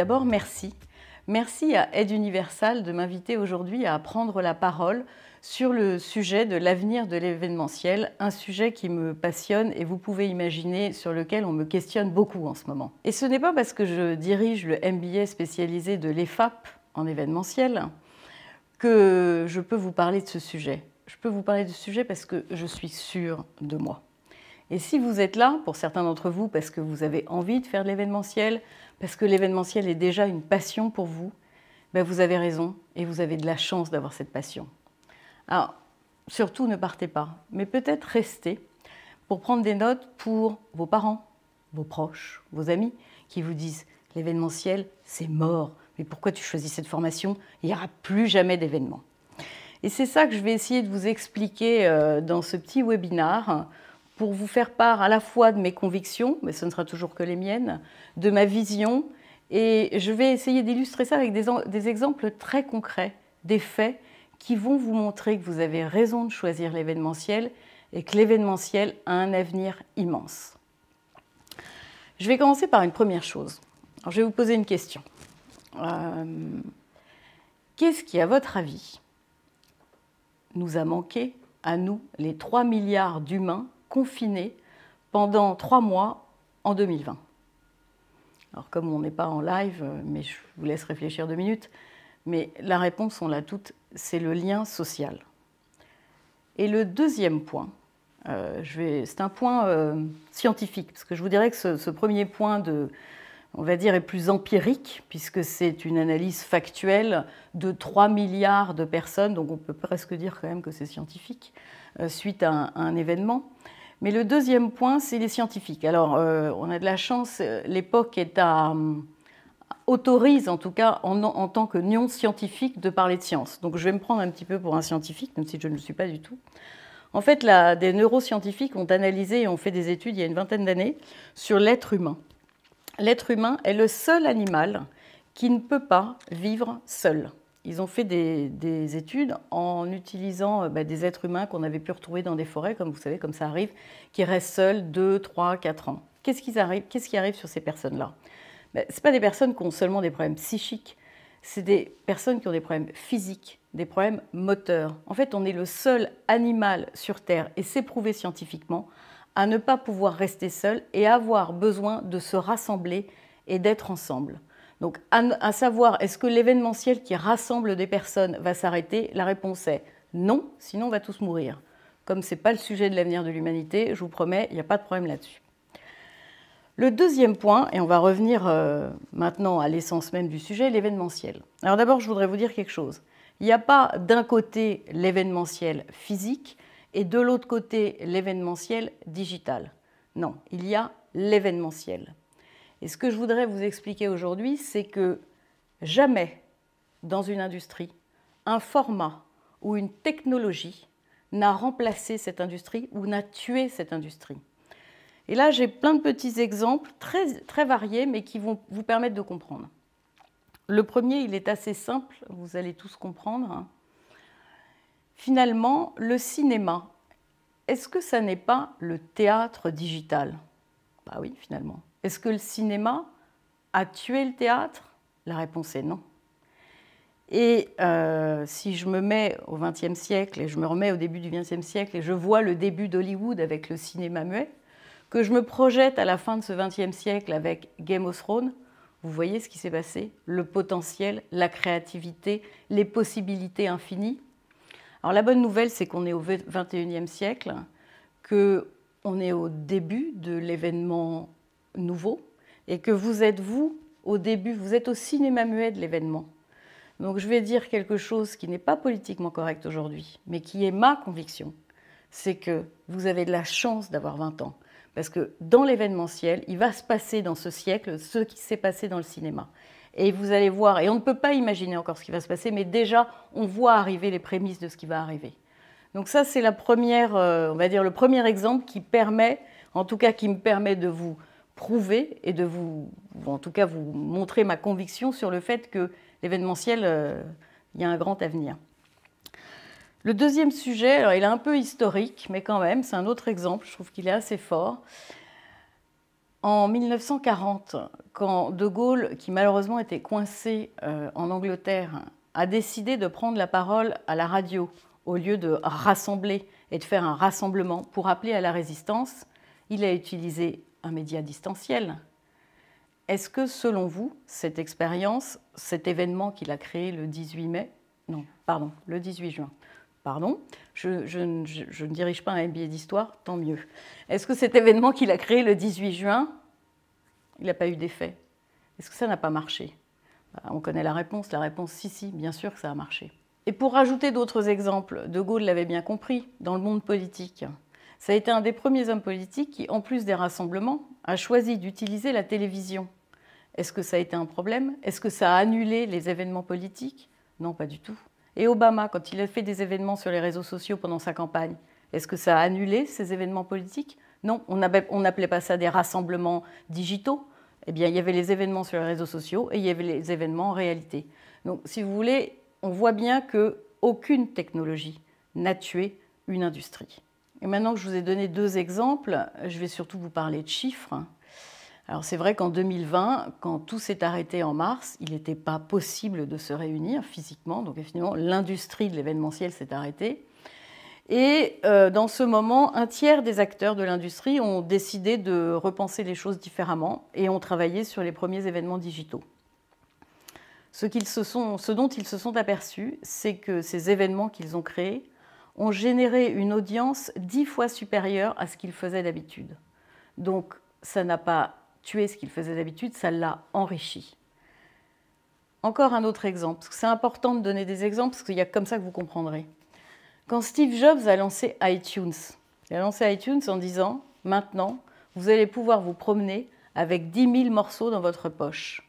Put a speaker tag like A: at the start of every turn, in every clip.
A: D'abord, merci. Merci à Aide Universal de m'inviter aujourd'hui à prendre la parole sur le sujet de l'avenir de l'événementiel, un sujet qui me passionne et vous pouvez imaginer sur lequel on me questionne beaucoup en ce moment. Et ce n'est pas parce que je dirige le MBA spécialisé de l'EFAP en événementiel que je peux vous parler de ce sujet. Je peux vous parler de ce sujet parce que je suis sûre de moi. Et si vous êtes là, pour certains d'entre vous, parce que vous avez envie de faire de l'événementiel, parce que l'événementiel est déjà une passion pour vous, ben vous avez raison et vous avez de la chance d'avoir cette passion. Alors, surtout ne partez pas, mais peut-être restez pour prendre des notes pour vos parents, vos proches, vos amis, qui vous disent « l'événementiel, c'est mort, mais pourquoi tu choisis cette formation? Il n'y aura plus jamais d'événement ». Et c'est ça que je vais essayer de vous expliquer dans ce petit webinaire, pour vous faire part à la fois de mes convictions, mais ce ne sera toujours que les miennes, de ma vision, et je vais essayer d'illustrer ça avec des exemples très concrets, des faits qui vont vous montrer que vous avez raison de choisir l'événementiel et que l'événementiel a un avenir immense. Je vais commencer par une première chose. Alors, je vais vous poser une question. Qu'est-ce qui, à votre avis, nous a manqué, à nous, les 3 milliards d'humains confinés pendant 3 mois en 2020. Alors comme on n'est pas en live, mais je vous laisse réfléchir 2 minutes, mais la réponse, on l'a toute, c'est le lien social. Et le deuxième point, c'est un point scientifique, parce que je vous dirais que ce premier point on va dire, est plus empirique, puisque c'est une analyse factuelle de 3 milliards de personnes, donc on peut presque dire quand même que c'est scientifique, suite à un événement. Mais le deuxième point, c'est les scientifiques. Alors, on a de la chance, l'époque autorise, en tout cas, en tant que non scientifique, de parler de science. Donc, je vais me prendre un petit peu pour un scientifique, même si je ne le suis pas du tout. En fait, des neuroscientifiques ont analysé et ont fait des études il y a une vingtaine d'années sur l'être humain. L'être humain est le seul animal qui ne peut pas vivre seul. Ils ont fait des études en utilisant des êtres humains qu'on avait pu retrouver dans des forêts, comme vous savez, comme ça arrive, qui restent seuls 2, 3, 4 ans. Qu'est-ce qui arrive sur ces personnes-là? Ce ne sont pas des personnes qui ont seulement des problèmes psychiques, c'est des personnes qui ont des problèmes physiques, des problèmes moteurs. En fait, on est le seul animal sur Terre, et c'est prouvé scientifiquement, à ne pas pouvoir rester seul et avoir besoin de se rassembler et d'être ensemble. Donc, à savoir, est-ce que l'événementiel qui rassemble des personnes va s'arrêter? La réponse est non, sinon on va tous mourir. Comme ce n'est pas le sujet de l'avenir de l'humanité, je vous promets, il n'y a pas de problème là-dessus. Le deuxième point, et on va revenir maintenant à l'essence même du sujet, l'événementiel. Alors d'abord, je voudrais vous dire quelque chose. Il n'y a pas d'un côté l'événementiel physique et de l'autre côté l'événementiel digital. Non, il y a l'événementiel. Et ce que je voudrais vous expliquer aujourd'hui, c'est que jamais dans une industrie, un format ou une technologie n'a remplacé cette industrie ou n'a tué cette industrie. Et là, j'ai plein de petits exemples très variés, mais qui vont vous permettre de comprendre. Le premier, il est assez simple, vous allez tous comprendre. Finalement, le cinéma, est-ce que ça n'est pas le théâtre digital? Bah oui, finalement. Est-ce que le cinéma a tué le théâtre? La réponse est non. Et si je me mets au XXe siècle et je me remets au début du XXe siècle et je vois le début d'Hollywood avec le cinéma muet, que je me projette à la fin de ce XXe siècle avec Game of Thrones, vous voyez ce qui s'est passé? Le potentiel, la créativité, les possibilités infinies. Alors la bonne nouvelle, c'est qu'on est au XXIe siècle, qu'on est au début de l'événement nouveau et que vous êtes, vous, au début, vous êtes au cinéma muet de l'événement. Donc je vais dire quelque chose qui n'est pas politiquement correct aujourd'hui, mais qui est ma conviction, c'est que vous avez de la chance d'avoir 20 ans. Parce que dans l'événementiel, il va se passer dans ce siècle ce qui s'est passé dans le cinéma. Et vous allez voir, et on ne peut pas imaginer encore ce qui va se passer, mais déjà, on voit arriver les prémices de ce qui va arriver. Donc ça, c'est la première, on va dire, le premier exemple qui permet, en tout cas qui me permet de vous prouver et de vous, en tout cas, vous montrer ma conviction sur le fait que l'événementiel, il y a un grand avenir. Le deuxième sujet, alors il est un peu historique, mais quand même, c'est un autre exemple, je trouve qu'il est assez fort. En 1940, quand De Gaulle, qui malheureusement était coincé en Angleterre, a décidé de prendre la parole à la radio au lieu de rassembler et de faire un rassemblement pour appeler à la résistance, il a utilisé un média distanciel. Est-ce que, selon vous, cette expérience, cet événement qu'il a créé le 18 mai, non, pardon, le 18 juin, pardon, je ne dirige pas un MBA d'histoire, tant mieux. Est-ce que cet événement qu'il a créé le 18 juin, il n'a pas eu d'effet? Est-ce que ça n'a pas marché? On connaît la réponse, si, bien sûr que ça a marché. Et pour rajouter d'autres exemples, De Gaulle l'avait bien compris, dans le monde politique. Ça a été un des premiers hommes politiques qui, en plus des rassemblements, a choisi d'utiliser la télévision. Est-ce que ça a été un problème? Est-ce que ça a annulé les événements politiques? Non, pas du tout. Et Obama, quand il a fait des événements sur les réseaux sociaux pendant sa campagne, est-ce que ça a annulé ces événements politiques? Non, on n'appelait pas ça des rassemblements digitaux. Eh bien, il y avait les événements sur les réseaux sociaux et il y avait les événements en réalité. Donc, si vous voulez, on voit bien qu'aucune technologie n'a tué une industrie. Et maintenant que je vous ai donné deux exemples, je vais surtout vous parler de chiffres. Alors, c'est vrai qu'en 2020, quand tout s'est arrêté en mars, il n'était pas possible de se réunir physiquement. Donc, finalement, l'industrie de l'événementiel s'est arrêtée. Et dans ce moment, un tiers des acteurs de l'industrie ont décidé de repenser les choses différemment et ont travaillé sur les premiers événements digitaux. Ce dont ils se sont aperçus, c'est que ces événements qu'ils ont créés ont généré une audience 10 fois supérieure à ce qu'ils faisaient d'habitude. Donc, ça n'a pas tué ce qu'ils faisaient d'habitude, ça l'a enrichi. Encore un autre exemple, parce que c'est important de donner des exemples, parce qu'il y a comme ça que vous comprendrez. Quand Steve Jobs a lancé iTunes, il a lancé iTunes en disant « Maintenant, vous allez pouvoir vous promener avec 10 000 morceaux dans votre poche. »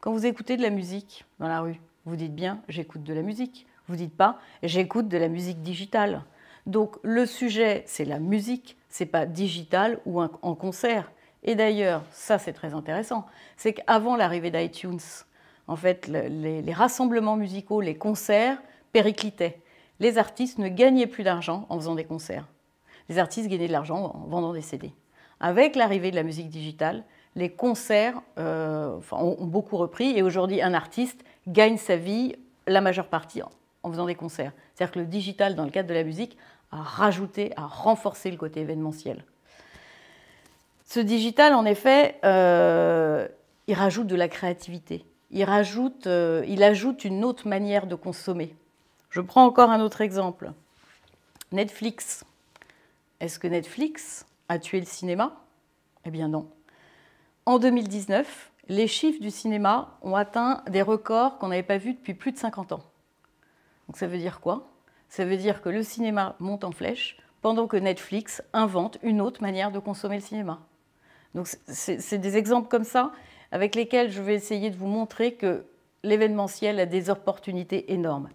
A: Quand vous écoutez de la musique dans la rue, vous dites bien « J'écoute de la musique ». Vous ne dites pas « J'écoute de la musique digitale ». Donc le sujet, c'est la musique, ce n'est pas digital ou en concert. Et d'ailleurs, ça c'est très intéressant, c'est qu'avant l'arrivée d'iTunes, en fait, les rassemblements musicaux, les concerts périclitaient. Les artistes ne gagnaient plus d'argent en faisant des concerts. Les artistes gagnaient de l'argent en vendant des CD. Avec l'arrivée de la musique digitale, les concerts ont beaucoup repris et aujourd'hui, un artiste gagne sa vie, la majeure partie, en faisant des concerts. C'est-à-dire que le digital, dans le cadre de la musique, a renforcé le côté événementiel. Ce digital, en effet, il rajoute de la créativité. Il ajoute une autre manière de consommer. Je prends encore un autre exemple. Netflix. Est-ce que Netflix a tué le cinéma? Eh bien non. En 2019, les chiffres du cinéma ont atteint des records qu'on n'avait pas vus depuis plus de 50 ans. Donc ça veut dire quoi? Ça veut dire que le cinéma monte en flèche pendant que Netflix invente une autre manière de consommer le cinéma. Donc c'est des exemples comme ça avec lesquels je vais essayer de vous montrer que l'événementiel a des opportunités énormes.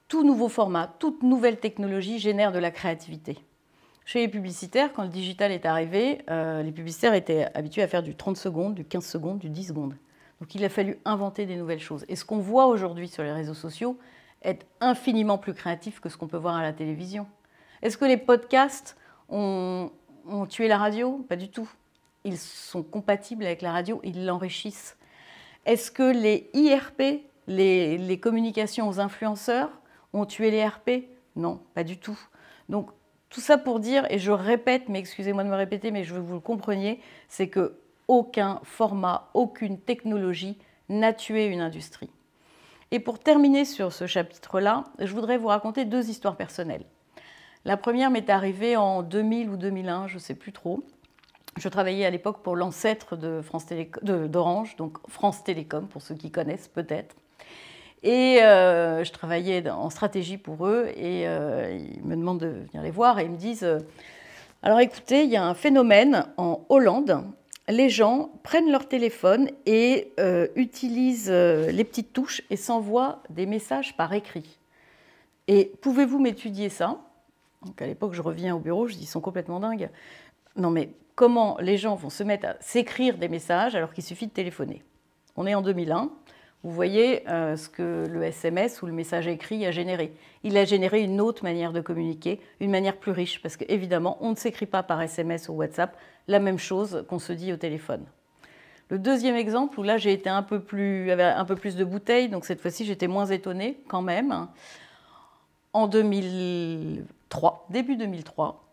A: Tout nouveau format, toute nouvelle technologie génère de la créativité. Chez les publicitaires, quand le digital est arrivé, les publicitaires étaient habitués à faire du 30 secondes, du 15 secondes, du 10 secondes. Donc il a fallu inventer des nouvelles choses. Et ce qu'on voit aujourd'hui sur les réseaux sociaux est infiniment plus créatif que ce qu'on peut voir à la télévision. Est-ce que les podcasts ont tué la radio? Pas du tout. Ils sont compatibles avec la radio, ils l'enrichissent. Est-ce que les IRP, les communications aux influenceurs, ont tué les RP? Non, pas du tout. Donc, tout ça pour dire, et je répète, mais excusez-moi de me répéter, mais je veux que vous le compreniez, c'est qu'aucun format, aucune technologie n'a tué une industrie. Et pour terminer sur ce chapitre-là, je voudrais vous raconter deux histoires personnelles. La première m'est arrivée en 2000 ou 2001, je ne sais plus trop. Je travaillais à l'époque pour l'ancêtre d'Orange, donc France Télécom, pour ceux qui connaissent peut-être. Et je travaillais en stratégie pour eux et ils me demandent de venir les voir et ils me disent alors écoutez, il y a un phénomène en Hollande, les gens prennent leur téléphone et utilisent les petites touches et s'envoient des messages par écrit. Et pouvez-vous m'étudier ça? Donc à l'époque, je reviens au bureau, je dis ils sont complètement dingues. Non mais comment les gens vont se mettre à s'écrire des messages alors qu'il suffit de téléphoner? On est en 2001. vous voyez ce que le SMS ou le message écrit a généré. Il a généré une autre manière de communiquer, une manière plus riche, parce qu'évidemment, on ne s'écrit pas par SMS ou WhatsApp la même chose qu'on se dit au téléphone. Le deuxième exemple, où là j'ai été avec un peu plus de bouteilles, donc cette fois-ci j'étais moins étonnée quand même. En 2003, début 2003,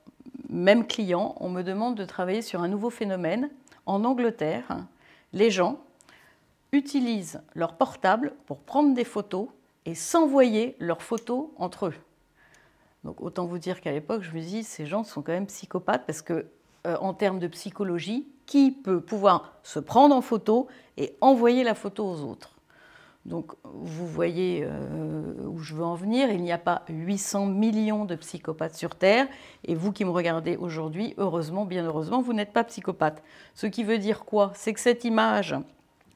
A: même client, on me demande de travailler sur un nouveau phénomène. En Angleterre, les gens utilisent leur portable pour prendre des photos et s'envoyer leurs photos entre eux. Donc autant vous dire qu'à l'époque, je me dis, ces gens sont quand même psychopathes parce que, en termes de psychologie, qui peut pouvoir se prendre en photo et envoyer la photo aux autres? Donc vous voyez où je veux en venir, il n'y a pas 800 millions de psychopathes sur Terre, et vous qui me regardez aujourd'hui, heureusement, bien heureusement, vous n'êtes pas psychopathe. Ce qui veut dire quoi? C'est que cette image,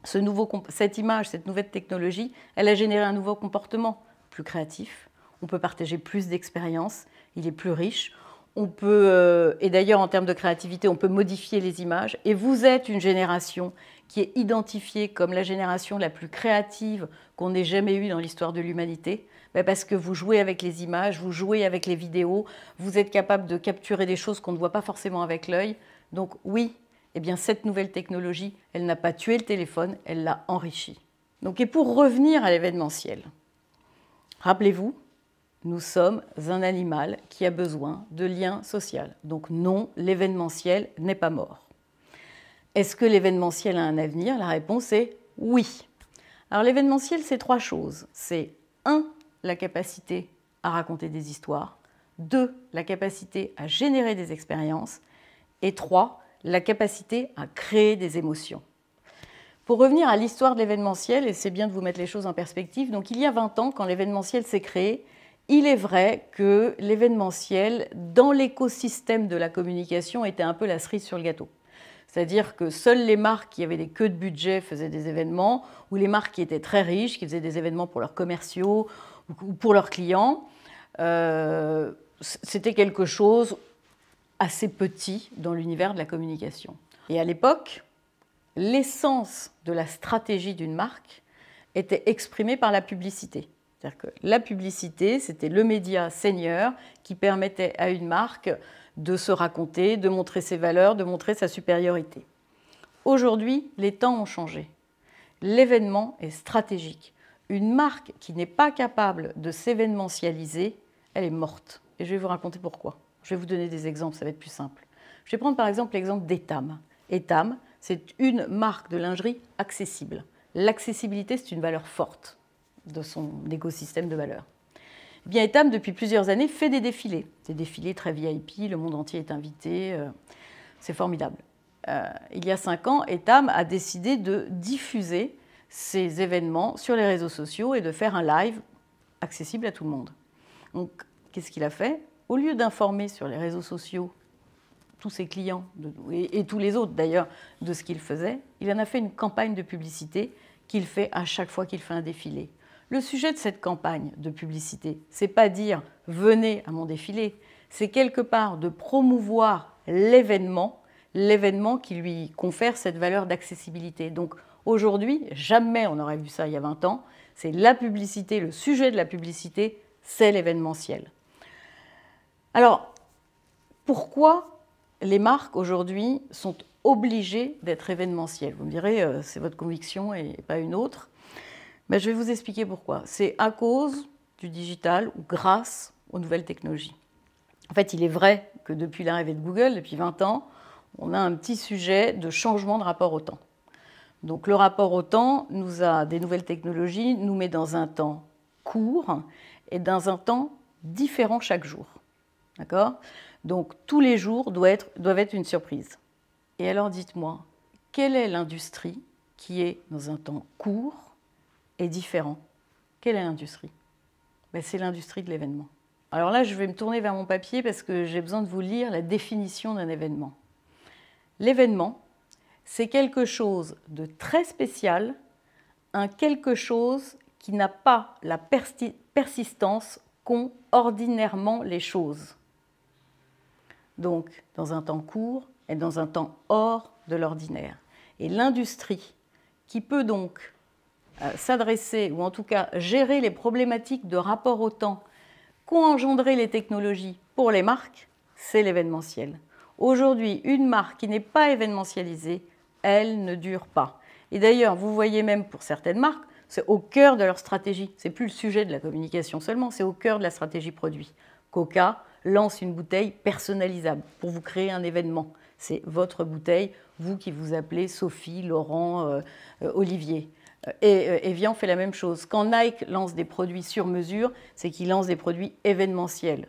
A: cette nouvelle technologie, elle a généré un nouveau comportement plus créatif, on peut partager plus d'expériences, il est plus riche, on peut, et d'ailleurs en termes de créativité, on peut modifier les images, et vous êtes une génération qui est identifiée comme la génération la plus créative qu'on ait jamais eue dans l'histoire de l'humanité, parce que vous jouez avec les images, vous jouez avec les vidéos, vous êtes capable de capturer des choses qu'on ne voit pas forcément avec l'œil. Donc oui, eh bien, cette nouvelle technologie, elle n'a pas tué le téléphone, elle l'a enrichi. Donc, et pour revenir à l'événementiel, rappelez-vous, nous sommes un animal qui a besoin de lien social. Donc non, l'événementiel n'est pas mort. Est-ce que l'événementiel a un avenir? La réponse est oui. Alors l'événementiel, c'est trois choses. C'est 1, la capacité à raconter des histoires. 2, la capacité à générer des expériences. Et 3, la capacité à créer des émotions. Pour revenir à l'histoire de l'événementiel, et c'est bien de vous mettre les choses en perspective, donc il y a 20 ans, quand l'événementiel s'est créé, il est vrai que l'événementiel, dans l'écosystème de la communication, était un peu la cerise sur le gâteau. C'est-à-dire que seules les marques qui avaient des queues de budget faisaient des événements, ou les marques qui étaient très riches, qui faisaient des événements pour leurs commerciaux ou pour leurs clients. C'était quelque chose assez petit dans l'univers de la communication. Et à l'époque, l'essence de la stratégie d'une marque était exprimée par la publicité. C'est-à-dire que la publicité, c'était le média seigneur qui permettait à une marque de se raconter, de montrer ses valeurs, de montrer sa supériorité. Aujourd'hui, les temps ont changé. L'événement est stratégique. Une marque qui n'est pas capable de s'événementialiser, elle est morte. Et je vais vous raconter pourquoi. Je vais vous donner des exemples, ça va être plus simple. Je vais prendre par exemple l'exemple d'Etam. Etam, c'est une marque de lingerie accessible. L'accessibilité, c'est une valeur forte de son écosystème de valeurs. Eh bien, Etam, depuis plusieurs années, fait des défilés très VIP, le monde entier est invité, c'est formidable. Il y a 5 ans, Etam a décidé de diffuser ces événements sur les réseaux sociaux et de faire un live accessible à tout le monde. Donc, qu'est-ce qu'il a fait? Au lieu d'informer sur les réseaux sociaux tous ses clients, et tous les autres d'ailleurs, de ce qu'il faisait, il en a fait une campagne de publicité qu'il fait à chaque fois qu'il fait un défilé. Le sujet de cette campagne de publicité, c'est pas dire « venez à mon défilé », c'est quelque part de promouvoir l'événement qui lui confère cette valeur d'accessibilité. Donc aujourd'hui, jamais on aurait vu ça il y a 20 ans, c'est la publicité, le sujet de la publicité, c'est l'événementiel. Alors, pourquoi les marques aujourd'hui sont obligées d'être événementielles? Vous me direz, c'est votre conviction et pas une autre. Mais je vais vous expliquer pourquoi. C'est à cause du digital ou grâce aux nouvelles technologies. En fait, il est vrai que depuis l'arrivée de Google, depuis 20 ans, on a un petit sujet de changement de rapport au temps. Donc le rapport au temps des nouvelles technologies nous met dans un temps court et dans un temps différent chaque jour. D'accord? Donc tous les jours doivent être une surprise. Et alors dites-moi, quelle est l'industrie qui est dans un temps court et différent? Quelle est l'industrie? C'est l'industrie de l'événement. Alors là, je vais me tourner vers mon papier parce que j'ai besoin de vous lire la définition d'un événement. L'événement, c'est quelque chose de très spécial, un quelque chose qui n'a pas la persistance qu'ont ordinairement les choses. Donc, dans un temps court et dans un temps hors de l'ordinaire. Et l'industrie qui peut donc s'adresser, ou en tout cas gérer les problématiques de rapport au temps qu'ont engendré les technologies pour les marques, c'est l'événementiel. Aujourd'hui, une marque qui n'est pas événementialisée, elle ne dure pas. Et d'ailleurs, vous voyez même pour certaines marques, c'est au cœur de leur stratégie. Ce n'est plus le sujet de la communication seulement, c'est au cœur de la stratégie produit. Coca lance une bouteille personnalisable pour vous créer un événement. C'est votre bouteille, vous qui vous appelez Sophie, Laurent, Olivier. Et Evian fait la même chose. Quand Nike lance des produits sur mesure, c'est qu'il lance des produits événementiels.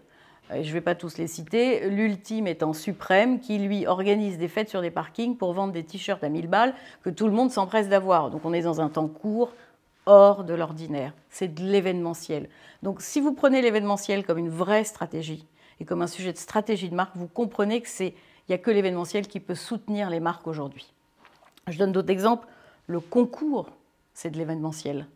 A: Je ne vais pas tous les citer. L'ultime étant Suprême, qui lui organise des fêtes sur des parkings pour vendre des t-shirts à 1000 balles que tout le monde s'empresse d'avoir. Donc on est dans un temps court, hors de l'ordinaire. C'est de l'événementiel. Donc si vous prenez l'événementiel comme une vraie stratégie et comme un sujet de stratégie de marque, vous comprenez qu'il n'y a que l'événementiel qui peut soutenir les marques aujourd'hui. Je donne d'autres exemples. Le concours, c'est de l'événementiel.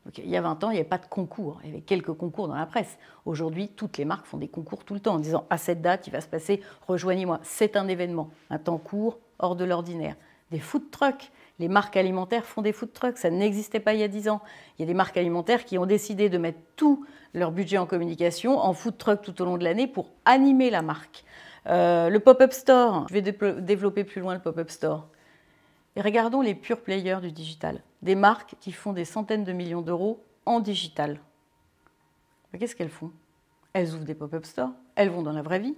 A: Donc, il y a 20 ans, il n'y avait pas de concours. Il y avait quelques concours dans la presse. Aujourd'hui, toutes les marques font des concours tout le temps en disant « à cette date, il va se passer, rejoignez-moi ». C'est un événement, un temps court, hors de l'ordinaire. Des food trucks. Les marques alimentaires font des food trucks. Ça n'existait pas il y a 10 ans. Il y a des marques alimentaires qui ont décidé de mettre tout leur budget en communication en food truck tout au long de l'année pour animer la marque. Le pop-up store. Je vais développer plus loin le pop-up store. Et regardons les pure players du digital, des marques qui font des centaines de millions d'euros en digital. Qu'est-ce qu'elles font? Elles ouvrent des pop-up stores, elles vont dans la vraie vie.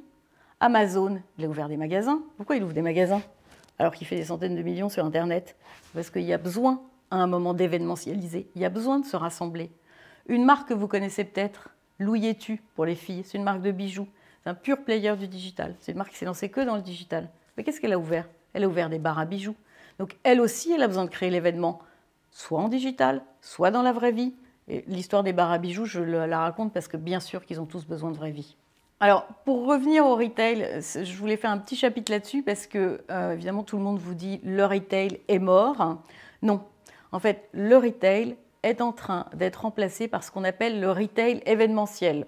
A: Amazon, il a ouvert des magasins. Pourquoi il ouvre des magasins alors qu'il fait des centaines de millions sur Internet? Parce qu'il y a besoin, à un moment, d'événementialiser. Il y a besoin de se rassembler. Une marque que vous connaissez peut-être, Louis et Tu, pour les filles, c'est une marque de bijoux. C'est un pure player du digital. C'est une marque qui s'est lancée que dans le digital. Mais qu'est-ce qu'elle a ouvert? Elle a ouvert des bars à bijoux. Donc elle aussi, elle a besoin de créer l'événement, soit en digital, soit dans la vraie vie. Et l'histoire des bars à bijoux, je la raconte parce que bien sûr qu'ils ont tous besoin de vraie vie. Alors, pour revenir au retail, je voulais faire un petit chapitre là-dessus parce que, évidemment, tout le monde vous dit « le retail est mort ». Non. En fait, le retail est en train d'être remplacé par ce qu'on appelle le retail événementiel.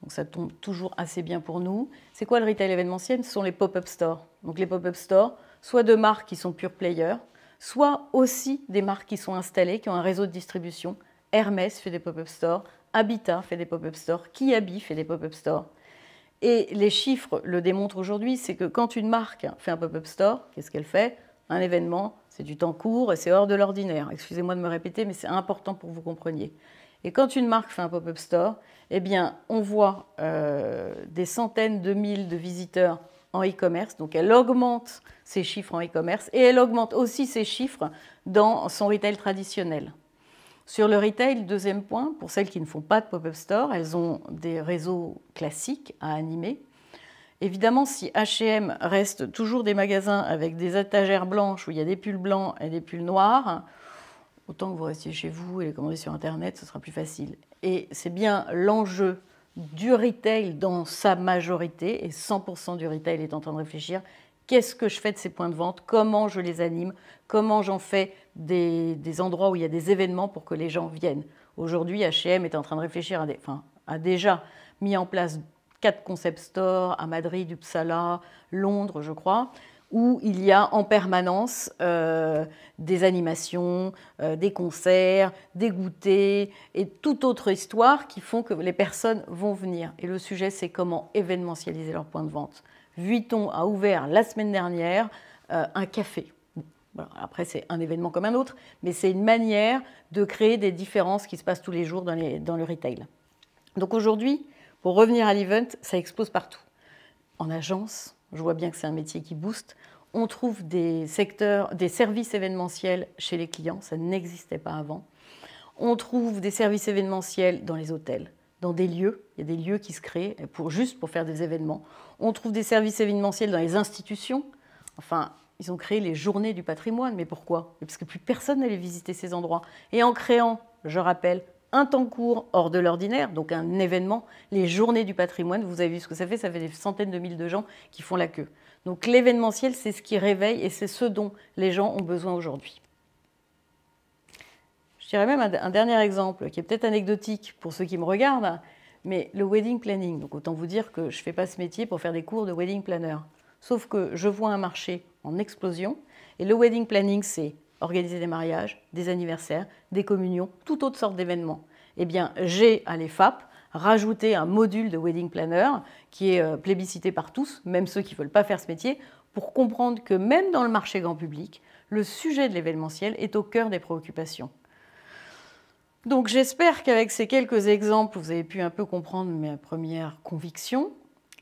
A: Donc ça tombe toujours assez bien pour nous. C'est quoi le retail événementiel? Ce sont les pop-up stores. Donc les pop-up stores, soit de marques qui sont pure players, soit aussi des marques qui sont installées, qui ont un réseau de distribution. Hermès fait des pop-up stores, Habitat fait des pop-up stores, Kiabi fait des pop-up stores. Et les chiffres le démontrent aujourd'hui, c'est que quand une marque fait un pop-up store, qu'est-ce qu'elle fait? Un événement, c'est du temps court et c'est hors de l'ordinaire. Excusez-moi de me répéter, mais c'est important pour que vous compreniez. Et quand une marque fait un pop-up store, eh bien, on voit des centaines de mille de visiteurs en e-commerce. Donc, elle augmente ses chiffres en e-commerce et elle augmente aussi ses chiffres dans son retail traditionnel. Sur le retail, deuxième point, pour celles qui ne font pas de pop-up store, elles ont des réseaux classiques à animer. Évidemment, si H&M reste toujours des magasins avec des étagères blanches où il y a des pulls blancs et des pulls noirs, autant que vous restiez chez vous et les commander sur Internet, ce sera plus facile. Et c'est bien l'enjeu du retail dans sa majorité, et 100% du retail est en train de réfléchir, qu'est-ce que je fais de ces points de vente, comment je les anime, comment j'en fais des endroits où il y a des événements pour que les gens viennent. Aujourd'hui, H&M est en train de réfléchir, a déjà mis en place 4 concept stores à Madrid, Uppsala, Londres, je crois, où il y a en permanence des animations, des concerts, des goûters et toute autre histoire qui font que les personnes vont venir. Et le sujet, c'est comment événementialiser leur point de vente. Vuitton a ouvert la semaine dernière un café. Voilà, après, c'est un événement comme un autre, mais c'est une manière de créer des différences qui se passent tous les jours dans le retail. Donc aujourd'hui, pour revenir à l'event, ça explose partout. En agence, je vois bien que c'est un métier qui booste. On trouve des services événementiels chez les clients, ça n'existait pas avant. On trouve des services événementiels dans les hôtels, dans des lieux. Il y a des lieux qui se créent juste pour faire des événements. On trouve des services événementiels dans les institutions. Enfin, ils ont créé les journées du patrimoine. Mais pourquoi? Parce que plus personne n'allait visiter ces endroits. Et en créant, je rappelle, un temps court hors de l'ordinaire, donc un événement, les journées du patrimoine, vous avez vu ce que ça fait des centaines de mille de gens qui font la queue. Donc l'événementiel, c'est ce qui réveille et c'est ce dont les gens ont besoin aujourd'hui. Je dirais même un dernier exemple qui est peut-être anecdotique pour ceux qui me regardent, mais le wedding planning. Donc autant vous dire que je ne fais pas ce métier pour faire des cours de wedding planner. Sauf que je vois un marché en explosion et le wedding planning, c'est organiser des mariages, des anniversaires, des communions, toutes autres sortes d'événements. Eh bien, j'ai à l'EFAP rajouté un module de Wedding Planner qui est plébiscité par tous, même ceux qui ne veulent pas faire ce métier, pour comprendre que même dans le marché grand public, le sujet de l'événementiel est au cœur des préoccupations. Donc j'espère qu'avec ces quelques exemples, vous avez pu un peu comprendre mes premières convictions.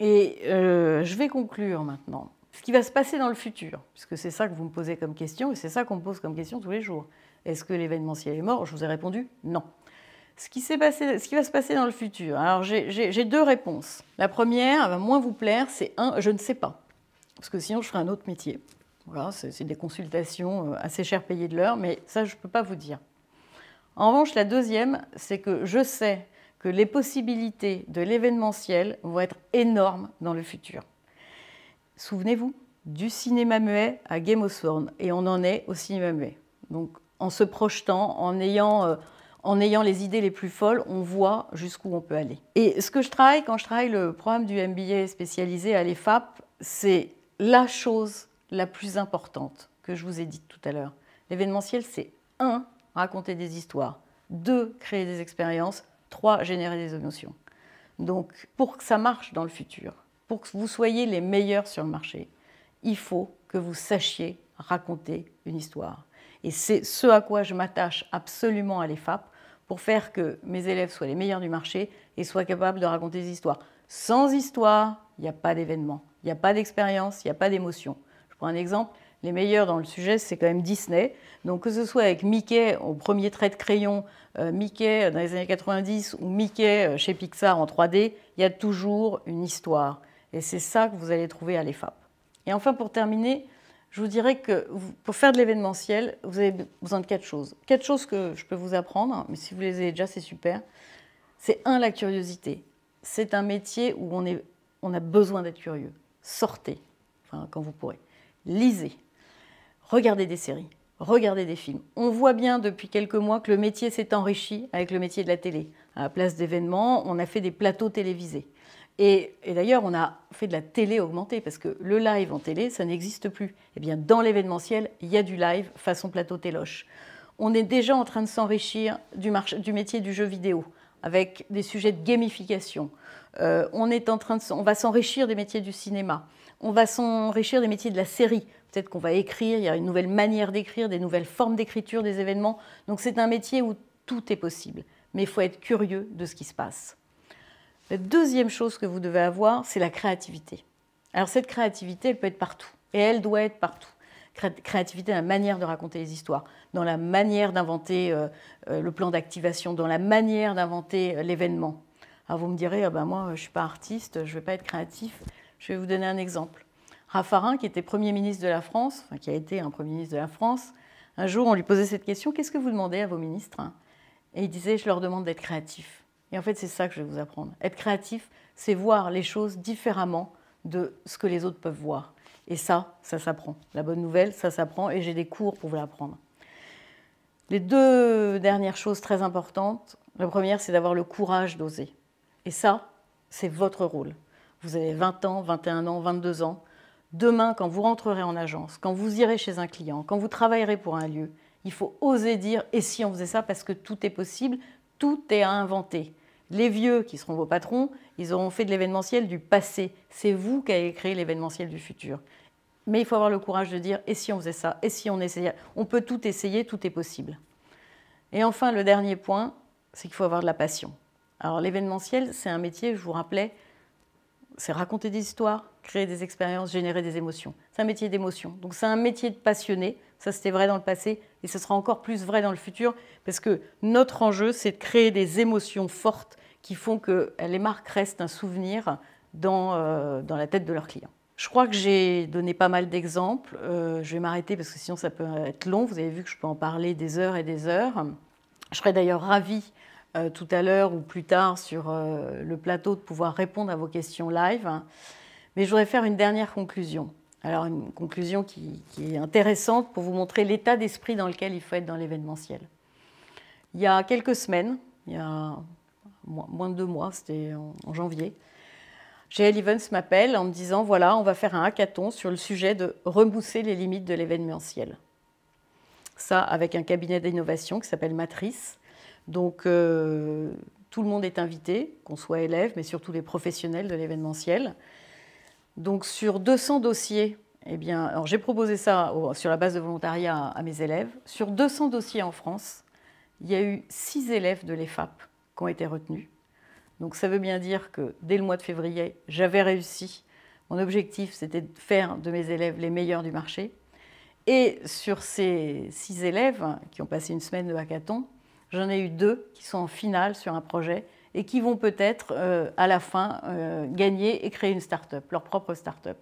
A: Et je vais conclure maintenant. Ce qui va se passer dans le futur, puisque c'est ça que vous me posez comme question, et c'est ça qu'on me pose comme question tous les jours. Est-ce que l'événementiel est mort? Je vous ai répondu non. Ce qui va se passer dans le futur, alors j'ai deux réponses. La première, elle va moins vous plaire, c'est je ne sais pas. Parce que sinon, je ferai un autre métier. Voilà, c'est des consultations assez cher payées de l'heure, mais ça, je ne peux pas vous dire. En revanche, la deuxième, c'est que je sais que les possibilités de l'événementiel vont être énormes dans le futur. Souvenez-vous, du cinéma muet à Game of Thrones, et on en est au cinéma muet. Donc, en se projetant, en ayant les idées les plus folles, on voit jusqu'où on peut aller. Et ce que je travaille, quand je travaille le programme du MBA spécialisé à l'EFAP, c'est la chose la plus importante que je vous ai dite tout à l'heure. L'événementiel, c'est 1, raconter des histoires, 2, créer des expériences, 3, générer des émotions. Donc, pour que ça marche dans le futur, pour que vous soyez les meilleurs sur le marché, il faut que vous sachiez raconter une histoire. Et c'est ce à quoi je m'attache absolument à l'EFAP pour faire que mes élèves soient les meilleurs du marché et soient capables de raconter des histoires. Sans histoire, il n'y a pas d'événement, il n'y a pas d'expérience, il n'y a pas d'émotion. Je prends un exemple. Les meilleurs dans le sujet, c'est quand même Disney. Donc que ce soit avec Mickey au premier trait de crayon, Mickey dans les années 90 ou Mickey chez Pixar en 3D, il y a toujours une histoire. Et c'est ça que vous allez trouver à l'EFAP. Et enfin, pour terminer, je vous dirais que pour faire de l'événementiel, vous avez besoin de 4 choses. 4 choses que je peux vous apprendre, mais si vous les avez déjà, c'est super. C'est 1, la curiosité. C'est un métier où on a besoin d'être curieux. Sortez, enfin, quand vous pourrez. Lisez. Regardez des séries, regardez des films. On voit bien depuis quelques mois que le métier s'est enrichi avec le métier de la télé. À la place d'événements, on a fait des plateaux télévisés. Et d'ailleurs, on a fait de la télé augmentée, parce que le live en télé, ça n'existe plus. Eh bien, dans l'événementiel, il y a du live façon plateau téloche. On est déjà en train de s'enrichir du métier du jeu vidéo, avec des sujets de gamification. On va s'enrichir des métiers du cinéma. On va s'enrichir des métiers de la série. Peut-être qu'on va écrire, il y a une nouvelle manière d'écrire, des nouvelles formes d'écriture des événements. Donc c'est un métier où tout est possible. Mais il faut être curieux de ce qui se passe. La deuxième chose que vous devez avoir, c'est la créativité. Alors cette créativité, elle peut être partout. Et elle doit être partout. Créativité dans la manière de raconter les histoires, dans la manière d'inventer le plan d'activation, dans la manière d'inventer l'événement. Alors vous me direz, ah ben moi je ne suis pas artiste, je ne vais pas être créatif. Je vais vous donner un exemple. Raffarin, qui était Premier ministre de la France, enfin, qui a été un Premier ministre de la France, un jour on lui posait cette question, qu'est-ce que vous demandez à vos ministres? Et il disait, je leur demande d'être créatifs. Et en fait, c'est ça que je vais vous apprendre. Être créatif, c'est voir les choses différemment de ce que les autres peuvent voir. Et ça s'apprend. La bonne nouvelle, ça s'apprend et j'ai des cours pour vous l'apprendre. Les 2 dernières choses très importantes, la première, c'est d'avoir le courage d'oser. Et ça, c'est votre rôle. Vous avez 20 ans, 21 ans, 22 ans. Demain, quand vous rentrerez en agence, quand vous irez chez un client, quand vous travaillerez pour un lieu, il faut oser dire « et si on faisait ça ?» parce que tout est possible, tout est à inventer. Les vieux, qui seront vos patrons, ils auront fait de l'événementiel du passé. C'est vous qui avez créé l'événementiel du futur. Mais il faut avoir le courage de dire « et si on faisait ça ? Et si on essayait ?» On peut tout essayer, tout est possible. Et enfin, le dernier point, c'est qu'il faut avoir de la passion. Alors l'événementiel, c'est un métier, je vous rappelais, c'est raconter des histoires, créer des expériences, générer des émotions. C'est un métier d'émotion. Donc c'est un métier de passionné. Ça, c'était vrai dans le passé et ce sera encore plus vrai dans le futur parce que notre enjeu, c'est de créer des émotions fortes qui font que les marques restent un souvenir dans la tête de leurs clients. Je crois que j'ai donné pas mal d'exemples. Je vais m'arrêter parce que sinon ça peut être long. Vous avez vu que je peux en parler des heures et des heures. Je serais d'ailleurs ravie tout à l'heure ou plus tard sur le plateau de pouvoir répondre à vos questions live. Mais je voudrais faire une dernière conclusion. Alors une conclusion qui est intéressante pour vous montrer l'état d'esprit dans lequel il faut être dans l'événementiel. Il y a quelques semaines, il y a moins de 2 mois, c'était en janvier, GL Events m'appelle en me disant voilà, on va faire un hackathon sur le sujet de repousser les limites de l'événementiel. Ça avec un cabinet d'innovation qui s'appelle Matrice. Donc tout le monde est invité, qu'on soit élève, mais surtout les professionnels de l'événementiel. Donc sur 200 dossiers, eh bien, alors j'ai proposé ça sur la base de volontariat à mes élèves. Sur 200 dossiers en France, il y a eu 6 élèves de l'EFAP qui ont été retenus. Donc ça veut bien dire que dès le mois de février, j'avais réussi. Mon objectif, c'était de faire de mes élèves les meilleurs du marché. Et sur ces 6 élèves qui ont passé une semaine de hackathon, j'en ai eu 2 qui sont en finale sur un projet et qui vont peut-être à la fin gagner et créer une start-up, leur propre start-up.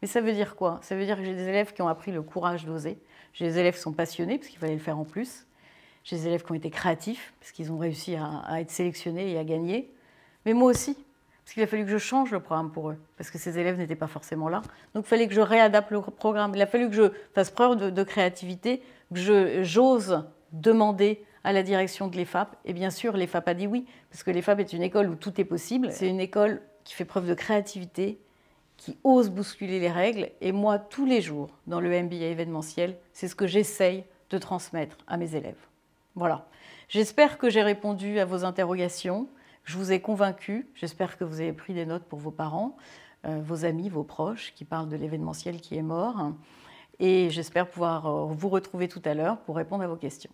A: Mais ça veut dire quoi? Ça veut dire que j'ai des élèves qui ont appris le courage d'oser. J'ai des élèves qui sont passionnés parce qu'il fallait le faire en plus. J'ai des élèves qui ont été créatifs parce qu'ils ont réussi à être sélectionnés et à gagner. Mais moi aussi, parce qu'il a fallu que je change le programme pour eux, parce que ces élèves n'étaient pas forcément là. Donc il fallait que je réadapte le programme. Il a fallu que je fasse preuve de créativité, que j'ose demander à la direction de l'EFAP. Et bien sûr, l'EFAP a dit oui, parce que l'EFAP est une école où tout est possible. C'est une école qui fait preuve de créativité, qui ose bousculer les règles. Et moi, tous les jours, dans le MBA événementiel, c'est ce que j'essaye de transmettre à mes élèves. Voilà. J'espère que j'ai répondu à vos interrogations. Je vous ai convaincu. J'espère que vous avez pris des notes pour vos parents, vos amis, vos proches qui parlent de l'événementiel qui est mort. Et j'espère pouvoir vous retrouver tout à l'heure pour répondre à vos questions.